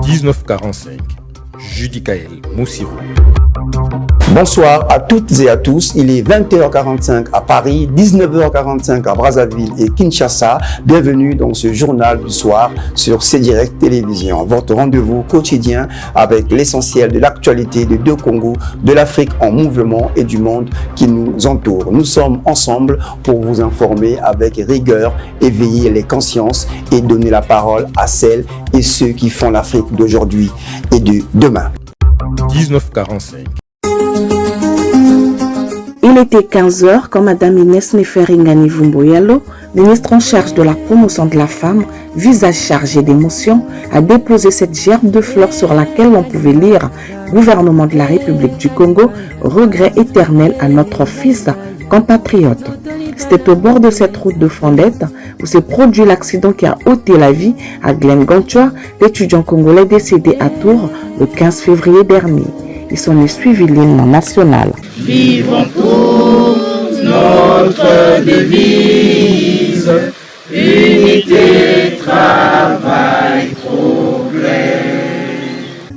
1945, Judicaël Moussirou. Bonsoir à toutes et à tous, il est 20h45 à Paris, 19h45 à Brazzaville et Kinshasa. Bienvenue dans ce journal du soir sur CDirect Télévision, votre rendez-vous quotidien avec l'essentiel de l'actualité des deux Congos, de l'Afrique en mouvement et du monde qui nous entoure. Nous sommes ensemble pour vous informer avec rigueur, éveiller les consciences et donner la parole à celles et ceux qui font l'Afrique d'aujourd'hui et de demain. 1945. Il était 15h quand Mme Inès Neferingani Vumboyalo, ministre en charge de la promotion de la femme, visage chargé d'émotion, a déposé cette gerbe de fleurs sur laquelle on pouvait lire « Gouvernement de la République du Congo, regret éternel à notre fils compatriote ». C'était au bord de cette route de Fondette où s'est produit l'accident qui a ôté la vie à Glenn Gonchwa, l'étudiant congolais décédé à Tours le 15 février dernier. Ils sont suivis l'hymne national. Vivons pour notre devise, unité, travail, progrès.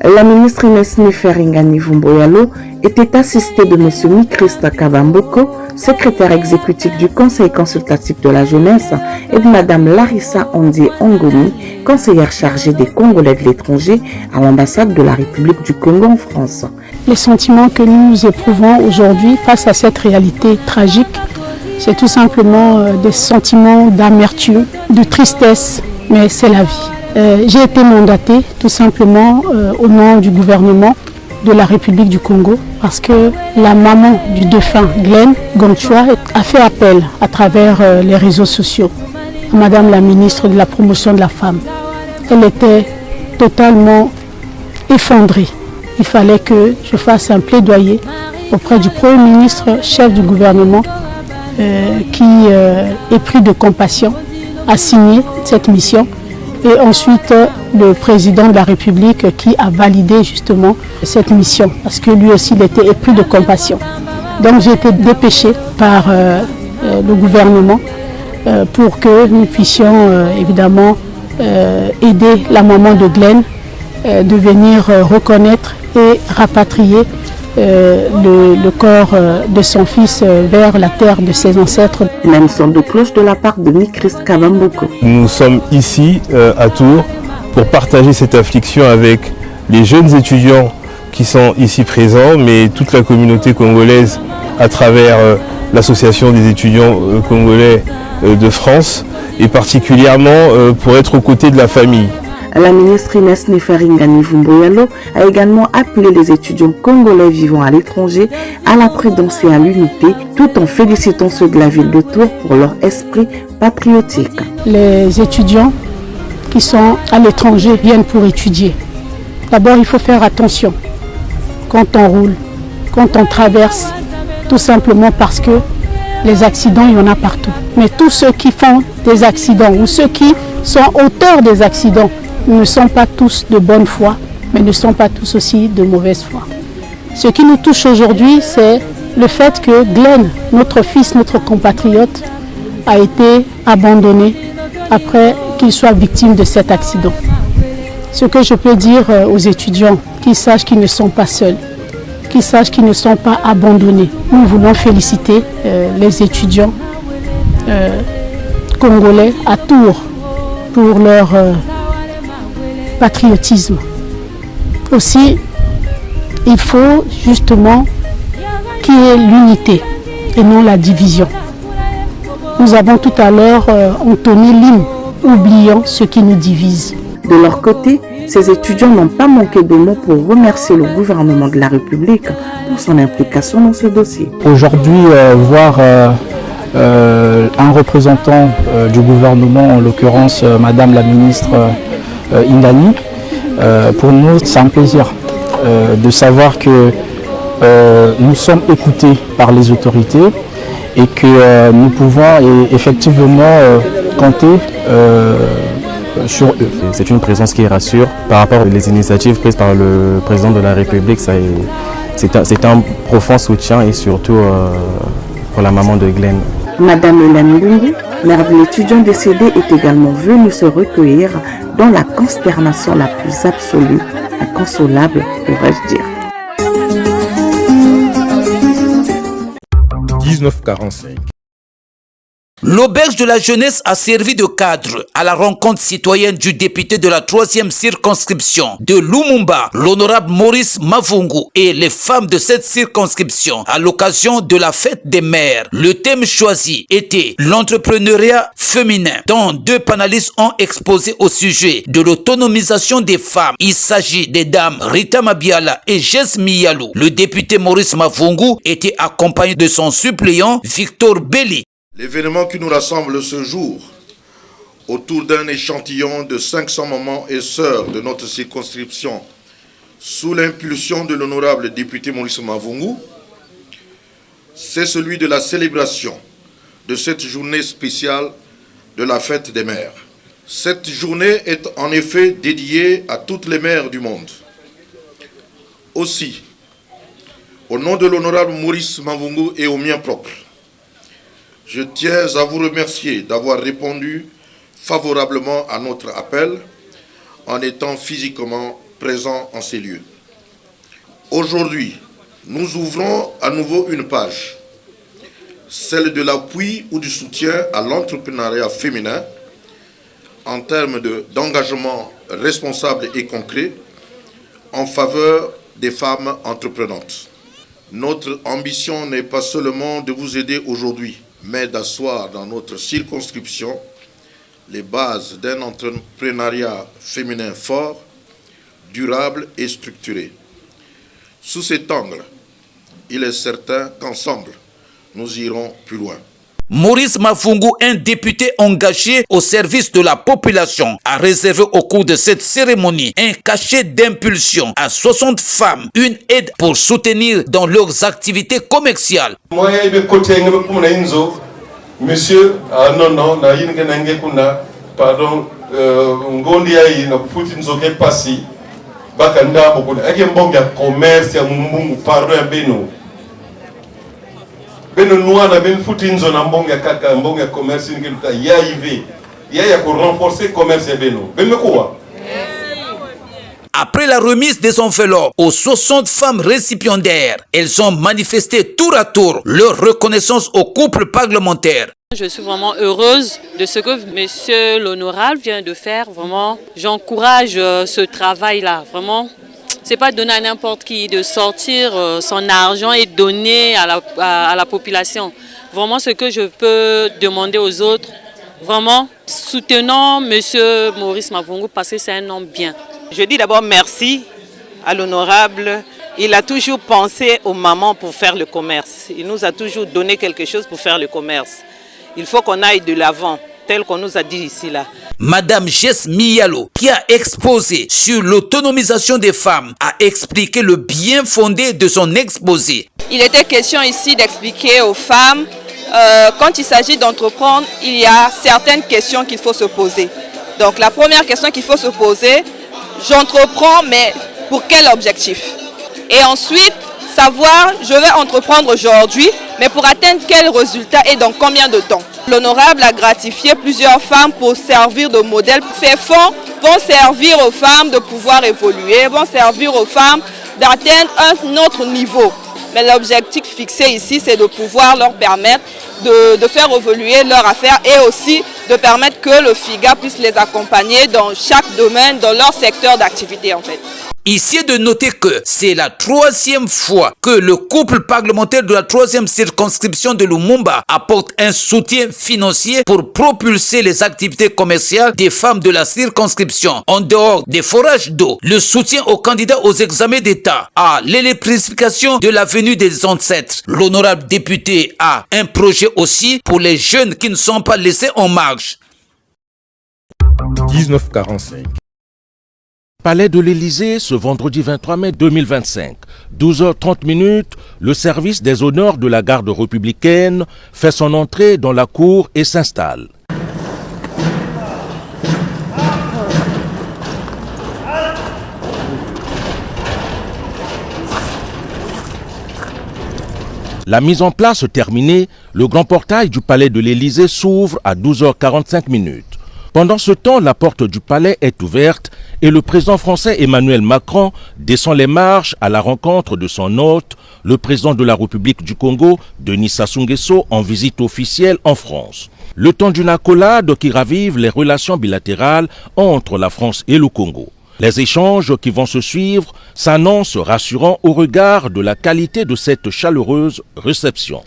La ministre Inès Neferingani Vumboyalo était assistée de M. Mikrista Kabamboko, secrétaire exécutif du Conseil consultatif de la jeunesse, et de Mme Larissa Ondie Ongomi, conseillère chargée des Congolais de l'étranger à l'ambassade de la République du Congo en France. Les sentiments que nous éprouvons aujourd'hui face à cette réalité tragique, c'est tout simplement des sentiments d'amertume, de tristesse, mais c'est la vie. J'ai été mandatée tout simplement au nom du gouvernement de la République du Congo parce que la maman du défunt Glenn Gonchwa a fait appel à travers les réseaux sociaux à Madame la ministre de la promotion de la femme. Elle était totalement effondrée. Il fallait que je fasse un plaidoyer auprès du Premier ministre, chef du gouvernement, qui est pris de compassion, a signé cette mission. Et ensuite, le président de la République qui a validé justement cette mission, parce que lui aussi, il était épris de compassion. Donc j'ai été dépêchée par le gouvernement pour que nous puissions évidemment aider la maman de Glenn de venir reconnaître et rapatrier le corps de son fils vers la terre de ses ancêtres. Même son de cloche de la part de Mikrista Kabamboko. Nous sommes ici à Tours pour partager cette affliction avec les jeunes étudiants qui sont ici présents, mais toute la communauté congolaise à travers l'association des étudiants congolais de France et particulièrement pour être aux côtés de la famille. La ministre Inès Neferingani Vumboyalo a également appelé les étudiants congolais vivant à l'étranger à la prudence et à l'unité, tout en félicitant ceux de la ville de Tours pour leur esprit patriotique. Les étudiants qui sont à l'étranger viennent pour étudier. D'abord, il faut faire attention quand on roule, quand on traverse, tout simplement parce que les accidents, il y en a partout. Mais tous ceux qui font des accidents ou ceux qui sont auteurs des accidents, ne sont pas tous de bonne foi, mais ne sont pas tous aussi de mauvaise foi. Ce qui nous touche aujourd'hui, c'est le fait que Glenn, notre fils, notre compatriote, a été abandonné après qu'il soit victime de cet accident. Ce que je peux dire aux étudiants, qu'ils sachent qu'ils ne sont pas seuls, qu'ils sachent qu'ils ne sont pas abandonnés. Nous voulons féliciter les étudiants congolais à Tours pour leur patriotisme. Aussi, il faut justement qu'il y ait l'unité et non la division. Nous avons tout à l'heure entonné l'hymne, oubliant ce qui nous divise. De leur côté, ces étudiants n'ont pas manqué de mots pour remercier le gouvernement de la République pour son implication dans ce dossier. Aujourd'hui, voir un représentant du gouvernement, en l'occurrence Madame la ministre Ingani, pour nous c'est un plaisir de savoir que nous sommes écoutés par les autorités et que nous pouvons effectivement compter sur eux. C'est une présence qui rassure par rapport aux initiatives prises par le président de la République. C'est un profond soutien et surtout pour la maman de Glenn. Madame Hélène Lungu, Mère de l'étudiant décédé est également venue se recueillir dans la consternation la plus absolue, inconsolable, pourrais-je dire. 19h45. L'auberge de la jeunesse a servi de cadre à la rencontre citoyenne du député de la 3e circonscription de Lumumba, l'honorable Maurice Mavungu, et les femmes de cette circonscription à l'occasion de la fête des mères. Le thème choisi était l'entrepreneuriat féminin, dont 2 panélistes ont exposé au sujet de l'autonomisation des femmes. Il s'agit des dames Rita Mabiala et Jess Miyalou. Le député Maurice Mavungu était accompagné de son suppléant Victor Belli. L'événement qui nous rassemble ce jour autour d'un échantillon de 500 mamans et sœurs de notre circonscription sous l'impulsion de l'honorable député Maurice Mavungu, c'est celui de la célébration de cette journée spéciale de la fête des mères. Cette journée est en effet dédiée à toutes les mères du monde. Aussi, au nom de l'honorable Maurice Mavungu et au mien propre, je tiens à vous remercier d'avoir répondu favorablement à notre appel en étant physiquement présent en ces lieux. Aujourd'hui, nous ouvrons à nouveau une page, celle de l'appui ou du soutien à l'entrepreneuriat féminin en termes d'engagement responsable et concret en faveur des femmes entreprenantes. Notre ambition n'est pas seulement de vous aider aujourd'hui, mais d'asseoir dans notre circonscription les bases d'un entrepreneuriat féminin fort, durable et structuré. Sous cet angle, il est certain qu'ensemble, nous irons plus loin. Maurice Mavungu, un député engagé au service de la population, a réservé au cours de cette cérémonie un cachet d'impulsion à 60 femmes, une aide pour soutenir dans leurs activités commerciales. Monsieur, non, pardon, ngondi ayi na kufuti nzoke pasi bakanda beaucoup ake mbonga commerce ya mumbungu pardon beno noa na ben futi nzo na mbonga kaka mbonga commerce ngeluka yaive ya ko renforcer commerce ya beno quoi. Après la remise des enveloppes aux 60 femmes récipiendaires, elles ont manifesté tour à tour leur reconnaissance au couple parlementaire. Je suis vraiment heureuse de ce que monsieur l'honorable vient de faire. Vraiment, j'encourage ce travail-là. Vraiment, c'est pas donner à n'importe qui de sortir son argent et donner à la population. Vraiment, ce que je peux demander aux autres, vraiment, soutenons monsieur Maurice Mavungu parce que c'est un homme bien. Je dis d'abord merci à l'honorable. Il a toujours pensé aux mamans pour faire le commerce. Il nous a toujours donné quelque chose pour faire le commerce. Il faut qu'on aille de l'avant, tel qu'on nous a dit ici là. Madame Jess Miyalo, qui a exposé sur l'autonomisation des femmes, a expliqué le bien fondé de son exposé. Il était question ici d'expliquer aux femmes, quand il s'agit d'entreprendre, il y a certaines questions qu'il faut se poser. Donc la première question qu'il faut se poser, j'entreprends, mais pour quel objectif? Et ensuite, savoir, je vais entreprendre aujourd'hui, mais pour atteindre quel résultat et dans combien de temps? L'honorable a gratifié plusieurs femmes pour servir de modèle. Ces fonds vont servir aux femmes de pouvoir évoluer, vont servir aux femmes d'atteindre un autre niveau. Mais l'objectif fixé ici, c'est de pouvoir leur permettre de faire évoluer leur affaire et aussi de permettre que le FIGA puisse les accompagner dans chaque domaine, dans leur secteur d'activité en fait. Ici est de noter que c'est la 3e fois que le couple parlementaire de la 3e circonscription de Lumumba apporte un soutien financier pour propulser les activités commerciales des femmes de la circonscription. En dehors des forages d'eau, le soutien aux candidats aux examens d'État, à l'électrification de l'avenue des ancêtres. L'honorable député a un projet aussi pour les jeunes qui ne sont pas laissés en marge. 19h45. Palais de l'Élysée, ce vendredi 23 mai 2025. 12h30, le service des honneurs de la garde républicaine fait son entrée dans la cour et s'installe. La mise en place terminée, le grand portail du palais de l'Élysée s'ouvre à 12h45. Pendant ce temps, la porte du palais est ouverte et le président français Emmanuel Macron descend les marches à la rencontre de son hôte, le président de la République du Congo, Denis Sassou Nguesso, en visite officielle en France. Le temps d'une accolade qui ravive les relations bilatérales entre la France et le Congo. Les échanges qui vont se suivre s'annoncent rassurants au regard de la qualité de cette chaleureuse réception.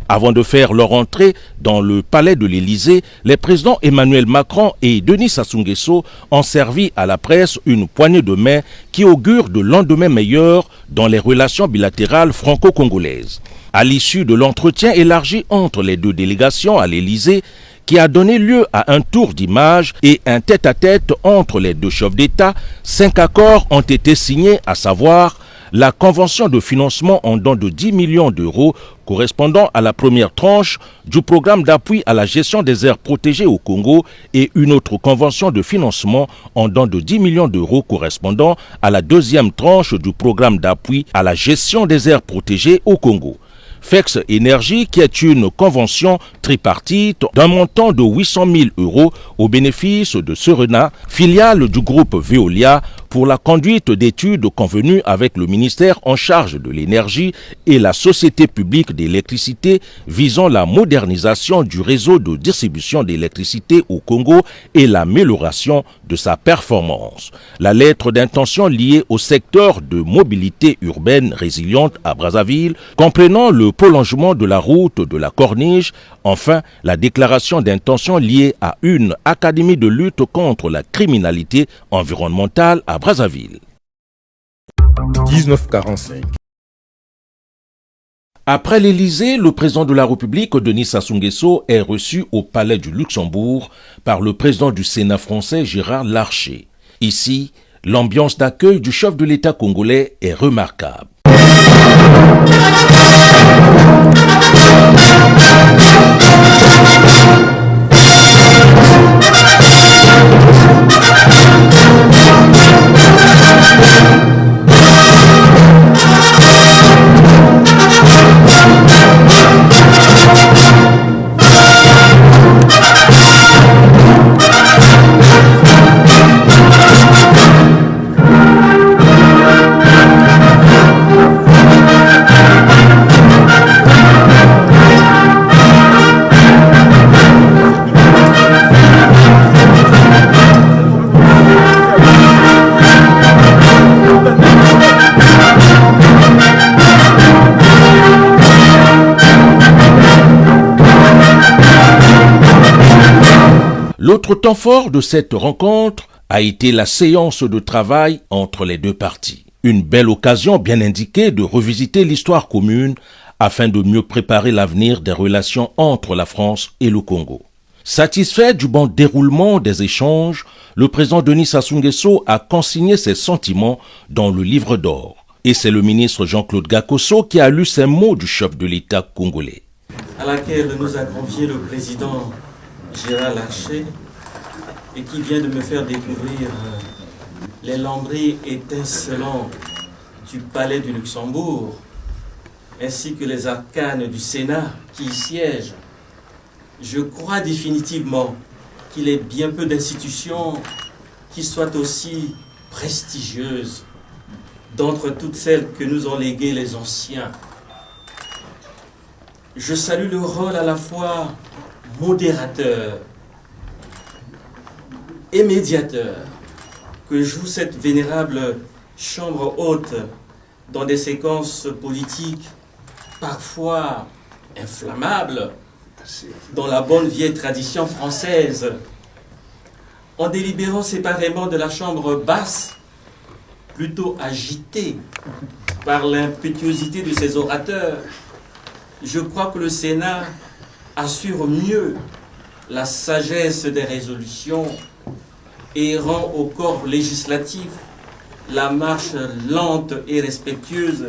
Avant de faire leur entrée dans le palais de l'Élysée, les présidents Emmanuel Macron et Denis Sassou Nguesso ont servi à la presse une poignée de main qui augure de lendemain meilleur dans les relations bilatérales franco-congolaises. À l'issue de l'entretien élargi entre les deux délégations à l'Élysée, qui a donné lieu à un tour d'image et un tête-à-tête entre les deux chefs d'État, 5 accords ont été signés, à savoir la convention de financement en don de 10 millions d'euros correspondant à la première tranche du programme d'appui à la gestion des aires protégées au Congo et une autre convention de financement en don de 10 millions d'euros correspondant à la deuxième tranche du programme d'appui à la gestion des aires protégées au Congo. FEX Énergie, qui est une convention tripartite d'un montant de 800 000 euros au bénéfice de Serena, filiale du groupe Veolia, pour la conduite d'études convenues avec le ministère en charge de l'énergie et la Société publique d'électricité visant la modernisation du réseau de distribution d'électricité au Congo et l'amélioration de sa performance. La lettre d'intention liée au secteur de mobilité urbaine résiliente à Brazzaville, comprenant le prolongement de la route de la Corniche, enfin la déclaration d'intention liée à une académie de lutte contre la criminalité environnementale à Brazzaville. 19h45. Après l'Élysée, le président de la République, Denis Sassou Nguesso, est reçu au Palais du Luxembourg par le président du Sénat français, Gérard Larcher. Ici, l'ambiance d'accueil du chef de l'État congolais est remarquable. L'autre temps fort de cette rencontre a été la séance de travail entre les deux parties. Une belle occasion bien indiquée de revisiter l'histoire commune afin de mieux préparer l'avenir des relations entre la France et le Congo. Satisfait du bon déroulement des échanges, le président Denis Sassou Nguesso a consigné ses sentiments dans le livre d'or. Et c'est le ministre Jean-Claude Gakosso qui a lu ces mots du chef de l'État congolais. À laquelle nous a confié le président Gérard Larcher et qui vient de me faire découvrir les lambris étincelants du palais du Luxembourg ainsi que les arcanes du Sénat qui y siègent. Je crois définitivement qu'il est bien peu d'institutions qui soient aussi prestigieuses d'entre toutes celles que nous ont léguées les anciens. Je salue le rôle à la fois modérateur et médiateur que joue cette vénérable chambre haute dans des séquences politiques parfois inflammables dans la bonne vieille tradition française. En délibérant séparément de la chambre basse, plutôt agitée par l'impétuosité de ses orateurs, je crois que le Sénat assure mieux la sagesse des résolutions et rend au corps législatif la marche lente et respectueuse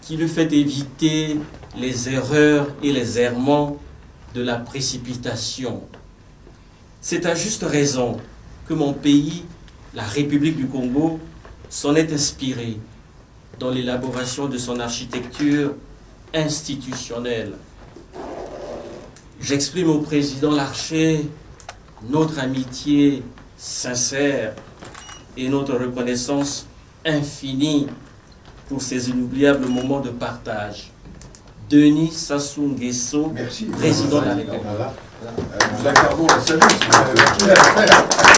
qui lui fait éviter les erreurs et les errements de la précipitation. C'est à juste raison que mon pays, la République du Congo, s'en est inspiré dans l'élaboration de son architecture institutionnelle. J'exprime au président Larcher notre amitié sincère et notre reconnaissance infinie pour ces inoubliables moments de partage. Denis Sassou Nguesso, président de la République.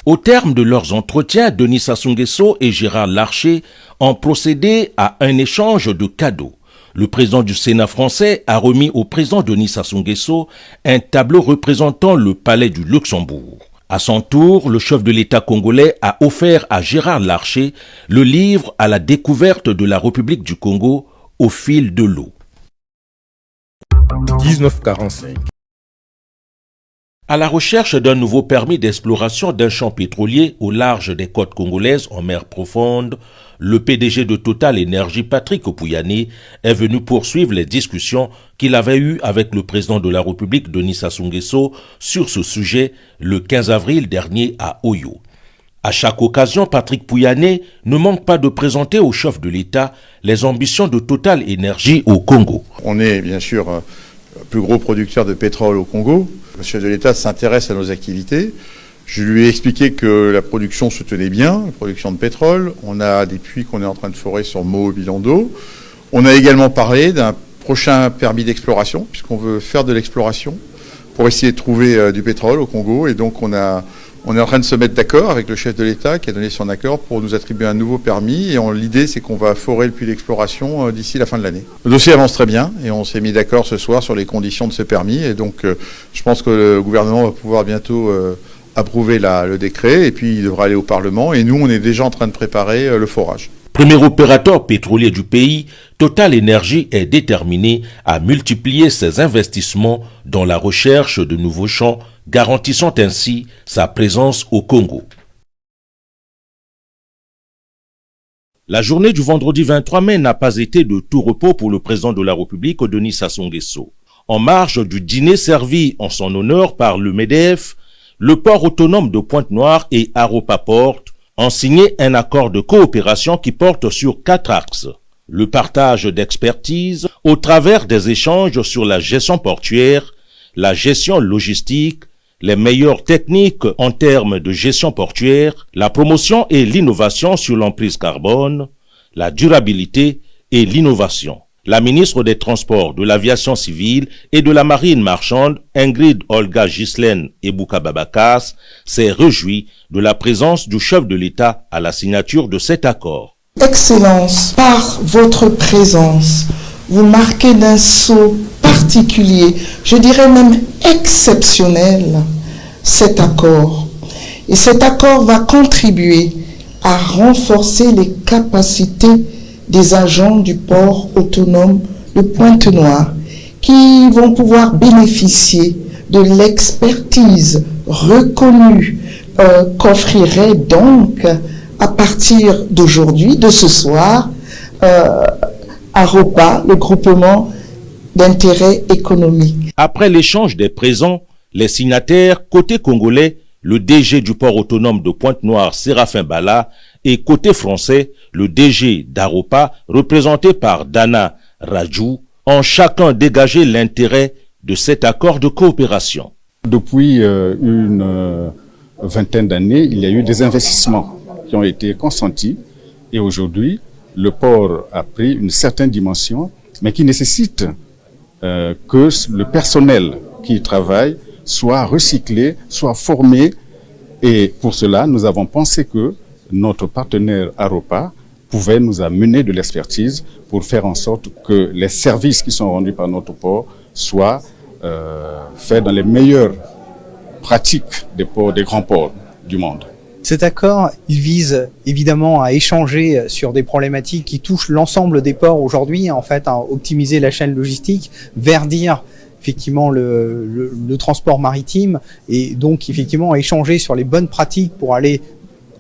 Au terme de leurs entretiens, Denis Sassou Nguesso et Gérard Larcher ont procédé à un échange de cadeaux. Le président du Sénat français a remis au président Denis Sassou Nguesso un tableau représentant le palais du Luxembourg. À son tour, le chef de l'État congolais a offert à Gérard Larcher le livre à la découverte de la République du Congo au fil de l'eau. 1945. À la recherche d'un nouveau permis d'exploration d'un champ pétrolier au large des côtes congolaises en mer profonde, le PDG de Total Énergie, Patrick Pouyanné, est venu poursuivre les discussions qu'il avait eues avec le président de la République, Denis Sassou Nguesso, sur ce sujet le 15 avril dernier à Oyo. À chaque occasion, Patrick Pouyanné ne manque pas de présenter au chef de l'État les ambitions de Total Énergie au Congo. On est bien sûr le plus gros producteur de pétrole au Congo. Le chef de l'État s'intéresse à nos activités. Je lui ai expliqué que la production se tenait bien, la production de pétrole. On a des puits qu'on est en train de forer sur Moho Bilando. On a également parlé d'un prochain permis d'exploration, puisqu'on veut faire de l'exploration pour essayer de trouver du pétrole au Congo. Et donc on est en train de se mettre d'accord avec le chef de l'État qui a donné son accord pour nous attribuer un nouveau permis. Et l'idée, c'est qu'on va forer le puits d'exploration d'ici la fin de l'année. Le dossier avance très bien et on s'est mis d'accord ce soir sur les conditions de ce permis. Et donc, je pense que le gouvernement va pouvoir bientôt approuver le décret et puis il devra aller au Parlement. Et nous, on est déjà en train de préparer le forage. Premier opérateur pétrolier du pays, Total Énergie est déterminé à multiplier ses investissements dans la recherche de nouveaux champs, garantissant ainsi sa présence au Congo. La journée du vendredi 23 mai n'a pas été de tout repos pour le président de la République, Denis Sassou Nguesso. En marge du dîner servi en son honneur par le MEDEF, le port autonome de Pointe-Noire et Aropa Port ont signé un accord de coopération qui porte sur 4 axes. Le partage d'expertise au travers des échanges sur la gestion portuaire, la gestion logistique, les meilleures techniques en termes de gestion portuaire, la promotion et l'innovation sur l'emprise carbone, la durabilité et l'innovation. La ministre des Transports, de l'Aviation civile et de la Marine marchande, Ingrid Olga Ghislaine Ebouka Babakas, s'est réjouie de la présence du chef de l'État à la signature de cet accord. Excellence, par votre présence, vous marquez d'un sceau particulier, je dirais même exceptionnel, cet accord. Et cet accord va contribuer à renforcer les capacités des agents du port autonome de Pointe-Noire qui vont pouvoir bénéficier de l'expertise reconnue qu'offrirait donc à partir d'aujourd'hui, de ce soir, Aropa, le groupement d'intérêt économique. Après l'échange des présents, les signataires, côté congolais, le DG du port autonome de Pointe-Noire, Séraphin Bala, et côté français, le DG d'Aropa, représenté par Dana Rajou, ont chacun dégagé l'intérêt de cet accord de coopération. Depuis une vingtaine d'années, il y a eu des investissements qui ont été consentis et aujourd'hui, le port a pris une certaine dimension, mais qui nécessite que le personnel qui y travaille soit recyclé, soit formé. Et pour cela, nous avons pensé que notre partenaire Aropa pouvait nous amener de l'expertise pour faire en sorte que les services qui sont rendus par notre port soient faits dans les meilleures pratiques des ports, des grands ports du monde. Cet accord, il vise évidemment à échanger sur des problématiques qui touchent l'ensemble des ports aujourd'hui, en fait, à optimiser la chaîne logistique, verdir effectivement le transport maritime et donc effectivement échanger sur les bonnes pratiques pour aller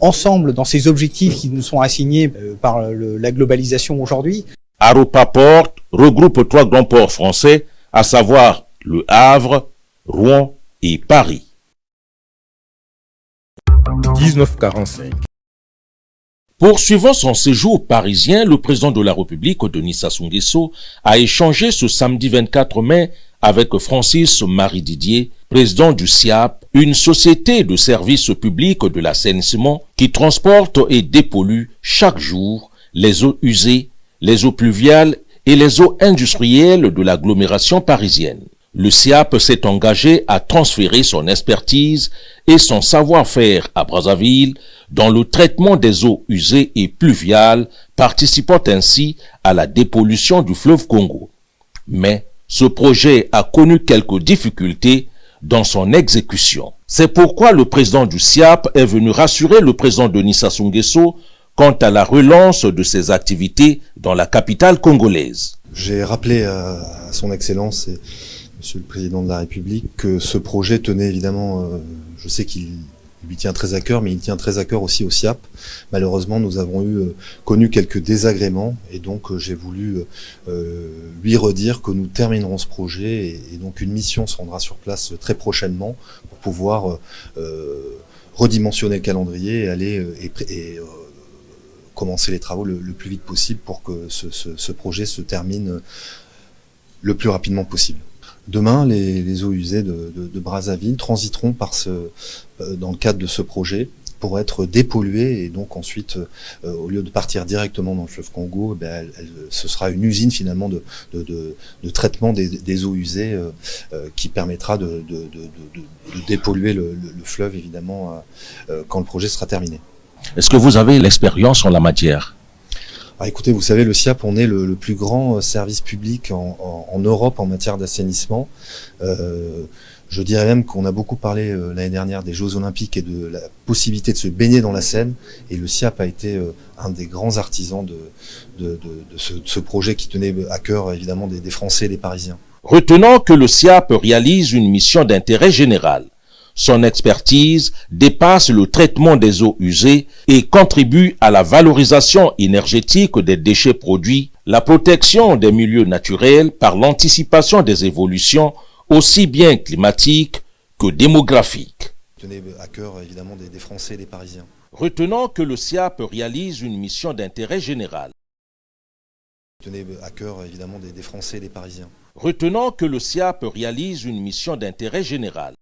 ensemble dans ces objectifs qui nous sont assignés par la globalisation aujourd'hui. Aropa Port regroupe 3 grands ports français, à savoir le Havre, Rouen et Paris. 1945. Poursuivant son séjour parisien, le président de la République, Denis Sassou Nguesso, a échangé ce samedi 24 mai avec Francis-Marie Didier, président du SIAP, une société de services publics de l'assainissement qui transporte et dépollue chaque jour les eaux usées, les eaux pluviales et les eaux industrielles de l'agglomération parisienne. Le SIAP s'est engagé à transférer son expertise et son savoir-faire à Brazzaville dans le traitement des eaux usées et pluviales, participant ainsi à la dépollution du fleuve Congo. Mais ce projet a connu quelques difficultés dans son exécution. C'est pourquoi le président du SIAP est venu rassurer le président Denis Sassou Nguesso quant à la relance de ses activités dans la capitale congolaise. J'ai rappelé à son Excellence et Monsieur le Président de la République que ce projet tenait évidemment, je sais qu'il lui tient très à cœur, mais il tient très à cœur aussi au SIAP. Malheureusement, nous avons connu quelques désagréments et donc j'ai voulu lui redire que nous terminerons ce projet et donc une mission se rendra sur place très prochainement pour pouvoir redimensionner le calendrier et aller commencer les travaux le plus vite possible pour que ce projet se termine le plus rapidement possible. Demain, les eaux usées de Brazzaville transiteront dans le cadre de ce projet pour être dépolluées et donc ensuite, au lieu de partir directement dans le fleuve Congo, ce sera une usine finalement de traitement des eaux usées qui permettra de dépolluer le fleuve évidemment quand le projet sera terminé. Est-ce que vous avez l'expérience en la matière ? Écoutez, vous savez, le SIAP, on est le plus grand service public en Europe en matière d'assainissement. Je dirais même qu'on a beaucoup parlé l'année dernière des Jeux Olympiques et de la possibilité de se baigner dans la Seine. Et le SIAP a été un des grands artisans de ce projet qui tenait à cœur évidemment des Français et des Parisiens. Retenons que le SIAP réalise une mission d'intérêt général. Son expertise dépasse le traitement des eaux usées et contribue à la valorisation énergétique des déchets produits, la protection des milieux naturels par l'anticipation des évolutions aussi bien climatiques que démographiques. Tenez à cœur évidemment des Français et des Parisiens. Retenons que le SIAP réalise une mission d'intérêt général. Tenez à cœur évidemment des Français et des Parisiens. Retenons que le SIAP réalise une mission d'intérêt général.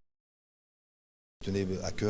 Tenez à cœur